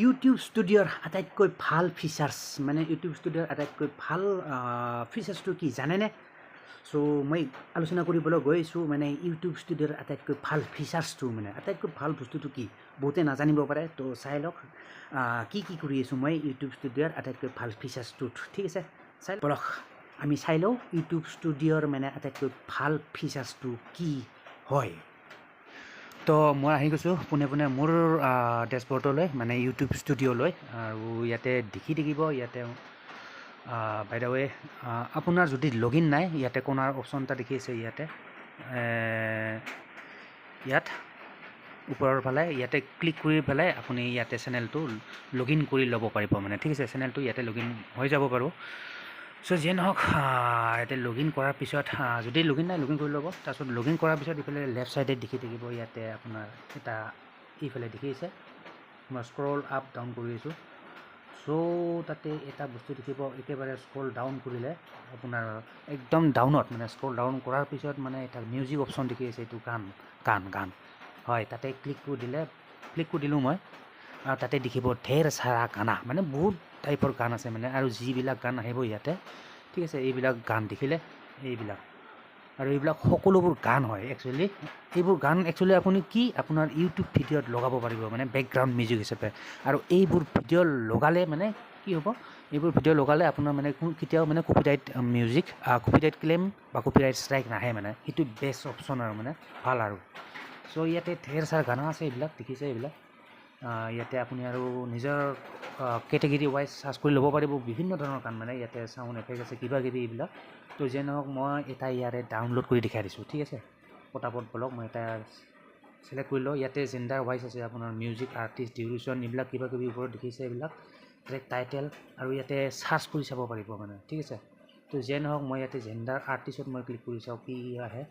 YouTube ষ্টুডিঅ'ৰ আটাইতকৈ ভাল features মানে ইউটিউব ষ্টুডিঅ'ৰ আটাইতকৈ ভাল ফিচাৰ্ছটো কি জানেনে? চ' মই আলোচনা কৰিবলৈ গৈ আছোঁ মানে ইউটিউব ষ্টুডিঅ'ৰ আটাইতকৈ ভাল ফিচাৰ্ছটো মানে আটাইতকৈ ভাল বস্তুটো কি বহুতে নাজানিব পাৰে। তো চাই লওক কি কৰি আছোঁ মই ইউটিউব ষ্টুডিঅ'ৰ আটাইতকৈ ভাল ফিচাৰ্ছটো। ঠিক আছে, চাই বলক আমি চাই লওঁ ইউটিউব ষ্টুডিঅ'ৰ মানে আটাইতকৈ ভাল ফিচাৰ্ছটো কি হয়। তো মই আহি গৈছোঁ পোনে মোৰ ডেছবৰ্ডলৈ মানে ইউটিউব ষ্টুডিঅ'লৈ। আৰু ইয়াতে দেখি থাকিব ইয়াতে বাই দ্য ৱে আপোনাৰ যদি লগ ইন নাই ইয়াতে কোনাৰ অপশ্যন এটা দেখি আছে ইয়াত ওপৰৰ ফালে ইয়াতে ক্লিক কৰি পেলাই আপুনি ইয়াতে চেনেলটো লগ ইন কৰি ল'ব পাৰিব মানে। ঠিক আছে, চেনেলটো ইয়াতে লগ ইন হৈ যাব পাৰোঁ। চ' যিয়ে নহওক ইয়াতে লগ ইন কৰাৰ পিছত যদি লগ ইন নাই লগ ইন কৰি ল'ব। তাৰপিছত লগ ইন কৰাৰ পিছত ইফালে লেফ্ট ছাইডে দেখি থাকিব ইয়াতে আপোনাৰ এটা এইফালে দেখি আছে মই স্ক্ৰল আপ ডাউন কৰি আছোঁ। চ' তাতে এটা বস্তু দেখিব একেবাৰে স্ক্ৰল ডাউন কৰিলে আপোনাৰ একদম ডাউনত মানে স্ক্ৰল ডাউন কৰাৰ পিছত মানে এটা মিউজিক অপশ্যন দেখি আছে। এইটো গান হয়, তাতে ক্লিক কৰি দিলোঁ মই। আৰু তাতে দেখিব ঢেৰ চাৰা গানা মানে বহুত টাইপৰ গান আছে মানে। আৰু যিবিলাক গান আহিব ইয়াতে ঠিক আছে এইবিলাক গান দেখিলে এইবিলাক সকলোবোৰ গান হয় একচুৱেলি। এইবোৰ গান একচুৱেলি আপুনি আপোনাৰ ইউটিউব ভিডিঅ'ত লগাব পাৰিব মানে বেকগ্ৰাউণ্ড মিউজিক হিচাপে। আৰু এইবোৰ ভিডিঅ' লগালে মানে কি হ'ব, এইবোৰ ভিডিঅ' লগালে আপোনাৰ মানে কেতিয়াও মানে কপিৰাইট মিউজিক কপিৰাইট ক্লেইম বা কপিৰাইট ষ্ট্ৰাইক নাহে মানে। সেইটো বেষ্ট অপশ্যন আৰু মানে ভাল আৰু। চ' ইয়াতে ঢেৰ চাৰা গানা আছে এইবিলাক দেখিছে এইবিলাক। ইয়াতে আপুনি আৰু নিজৰ কেটেগৰী ৱাইজ চাৰ্চ কৰি ল'ব পাৰিব বিভিন্ন ধৰণৰ গান মানে। ইয়াতে চাউণ্ড এফেক্ট আছে কিবাকিবি এইবিলাক। তো যেনে নহওক মই এটা ইয়াৰে ডাউনলোড কৰি দেখাই দিছোঁ। ঠিক আছে, পটাপট বলক মই এটা চিলেক্ট কৰি লওঁ। ইয়াতে জেণ্ডাৰ ৱাইজ আছে আপোনাৰ মিউজিক আৰ্টিষ্ট ডিউৰেশ্যন এইবিলাক কিবাকিবি ওপৰত দেখিছে এইবিলাক ট্ৰেক টাইটেল। আৰু ইয়াতে চাৰ্চ কৰি চাব পাৰিব মানে। ঠিক আছে, তো যেনে নহওক মই ইয়াতে জেণ্ডাৰ আৰ্টিষ্টত মই ক্লিক কৰি চাওঁ কি আহে।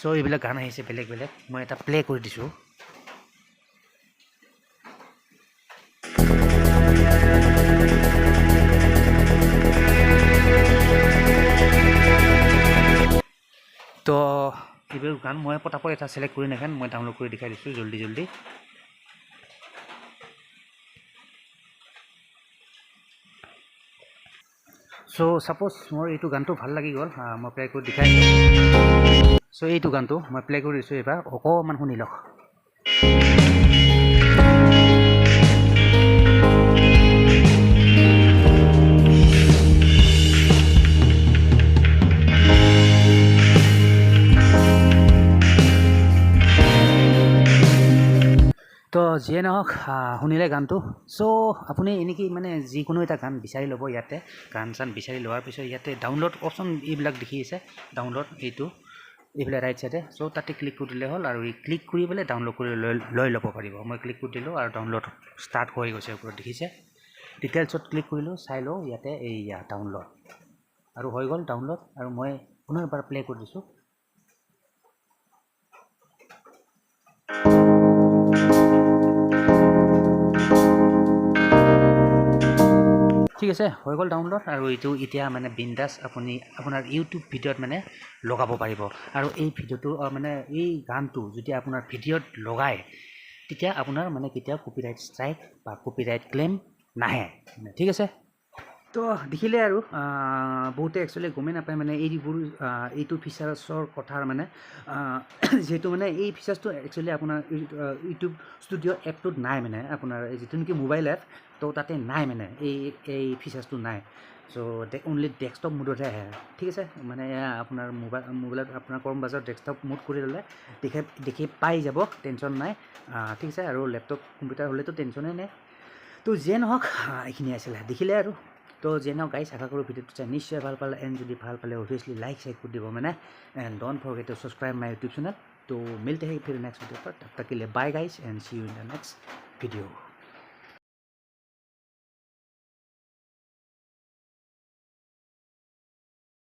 চ' এইবিলাক গান আহিছে বেলেগ মই এটা প্লে' কৰি দিছোঁ। তো এইবোৰ গান মই পটাপট এটা চিলেক্ট কৰি নাখান মই ডাউনলোড কৰি দেখাই দিছোঁ জল্দি। চ' ছাপ'জ মোৰ এইটো গানটো ভাল লাগি গ'ল মই প্লে' কৰি দেখাই দিছোঁ। চ' এইটো গানটো মই প্লে' কৰি দিছোঁ এইবাৰ অকণমান শুনি লওক। তো যিয়ে নহওক শুনিলে গানটো। চ' আপুনি এনেকৈ মানে যিকোনো এটা গান বিচাৰি ল'ব। ইয়াতে গান চান বিচাৰি লোৱাৰ পিছত ইয়াতে ডাউনলোড অপশ্যন এইবিলাক দেখি আছে ডাউনলোড এইফালে ৰাইট চাইডে। চ' তাতে ক্লিক কৰি দিলে হ'ল আৰু ক্লিক কৰি পেলাই ডাউনলোড কৰি লৈ ল'ব পাৰিব। মই ক্লিক কৰি দিলোঁ আৰু ডাউনলোড ষ্টাৰ্ট হৈ গৈছে ওপৰত দেখিছে। ডিটেইলছত ক্লিক কৰিলোঁ চাই লওঁ ইয়াতে এইয়া ডাউনলোড আৰু হৈ গ'ল ডাউনলোড। আৰু মই পুনৰ এবাৰ প্লে' কৰি দিছোঁ। ঠিক আছে, হৈ গ'ল ডাউনলোড। আৰু এইটো এতিয়া মানে বিন্দাছ আপুনি আপোনাৰ ইউটিউব ভিডিঅ'ত মানে লগাব পাৰিব। আৰু এই ভিডিঅ'টো মানে এই গানটো যদি আপোনাৰ ভিডিঅ'ত লগায় তেতিয়া আপোনাৰ মানে কেতিয়াও কপিৰাইট ষ্ট্ৰাইক বা কপিৰাইট ক্লেইম নাহে। ঠিক আছে, তো দেখিলে আৰু বহুতে একচুৱেলি গমেই নাপায় মানে এইটো ফিচাৰ্ছৰ কথা মানে। যিহেতু মানে এই ফিচাৰ্ছটো একচুৱেলি আপোনাৰ ইউটিউব ষ্টুডিঅ' এপটোত নাই মানে। আপোনাৰ যিটো নেকি মোবাইল এপ তো তাতে নাই মানে এই ফিচাৰ্ছটো নাই। চ' অনলি ডেস্কটপ মোডতহে আহে। ঠিক আছে, মানে আপোনাৰ মোবাইলত আপোনাৰ কৰ্মবাজৰ ডেস্কটপ মোড কৰি ল'লে দেখি পাই যাব, টেনশ্যন নাই। ঠিক আছে, আৰু লেপটপ কম্পিউটাৰ হ'লেতো টেনশ্যনেই নাই। তো যিয়ে নহওক এইখিনি আছিলে দেখিলে আৰু। তো যিয়ে নহওক গাইজ আশা কৰোঁ ভিডিঅ'টো চাই নিশ্চয় ভাল পালে। এণ্ড যদি ভাল পালে অভিয়াছলি লাইক কৰি দিব মানে। And don't forget to subscribe my YouTube channel. तो मिलते हैं फिर नेक्स्ट वीडियो पर, तब तक के लिए bye guys and see you in the next video.